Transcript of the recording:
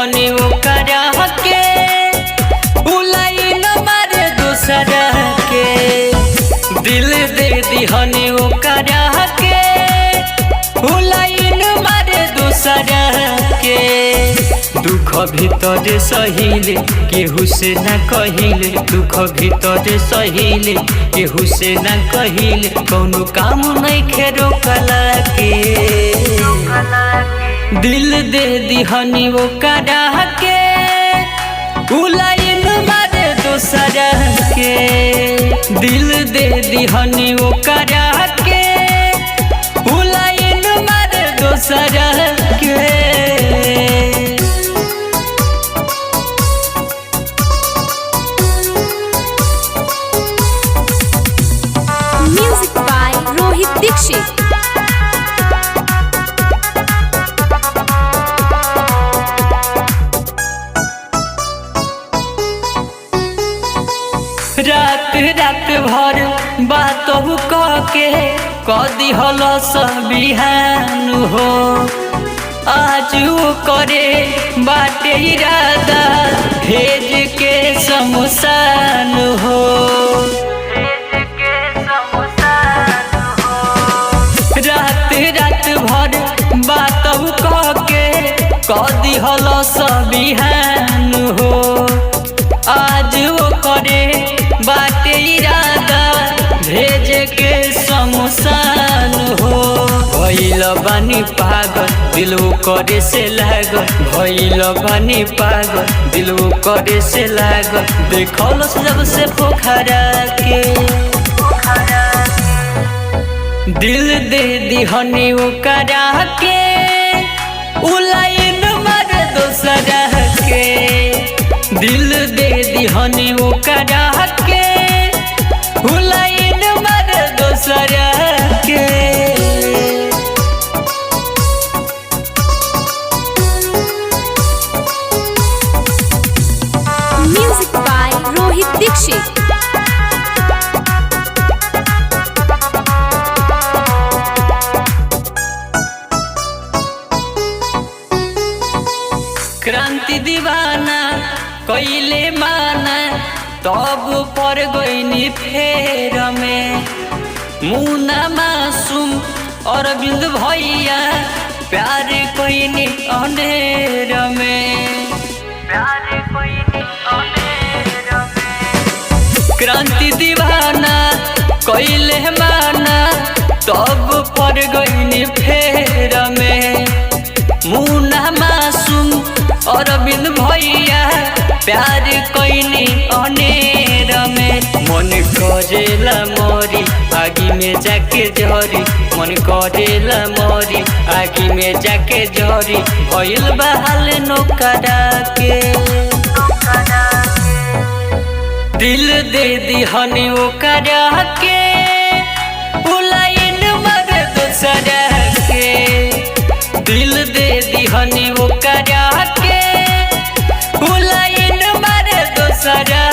दिहनी ओकरा के उलाइन मारे दूसरा के दिल दे दिहनी ओकरा के उलाइन मारे दूसरा के दुख भीतर सहिले केहू से न कहिले दुख भीतर सहिले केहू से न कहिले कौनो काम नहीं खेरो कला के दिल दे दिहनी ओकरा के उलाइन मारे दूसरा के दिल दे दिहनी ओकरा के उलाइन मारे दूसरा के Music by Rohit Dixit. रात रात भर बात के कदी हल बिहान हो आज वो करे बाटे इरादा भेज के शमशान हो रात रात भर बात के कदी हल बिहान हो आज वो करे बाटे इरादा भेज के शमशान हो भइल बानी पागल दिल करे से लागल भइल बानी पागल दिल करे से लागल देखल जब से पोखरा के दिल दे दिहनी ओकरा के उलाइन मारे दूसरा के दिल दे दिहनी ओकरा के उलाइन मारे दूसरा के Music by Rohit Dixit. क्रांति दीवाना कइले माना तब पर गईनी फेर में मुना मासूम अरविंद भैया प्यार कइनी अनेर में क्रांति दीवाना कइले माना तब पर गईनी फेर में मुना मासूम अरविंद भैया प्यार कइनी अनेर में मन करेला मोरी आगी में जाके झरी मन करेला मोरी आगी में जाके झरी भइल बहाल नोकरा के दिल दे दिहनी ओकरा के उलाइन मारे दूसरा के दिल दे दिहनी ओकरा के उलाइन मारे दूसरा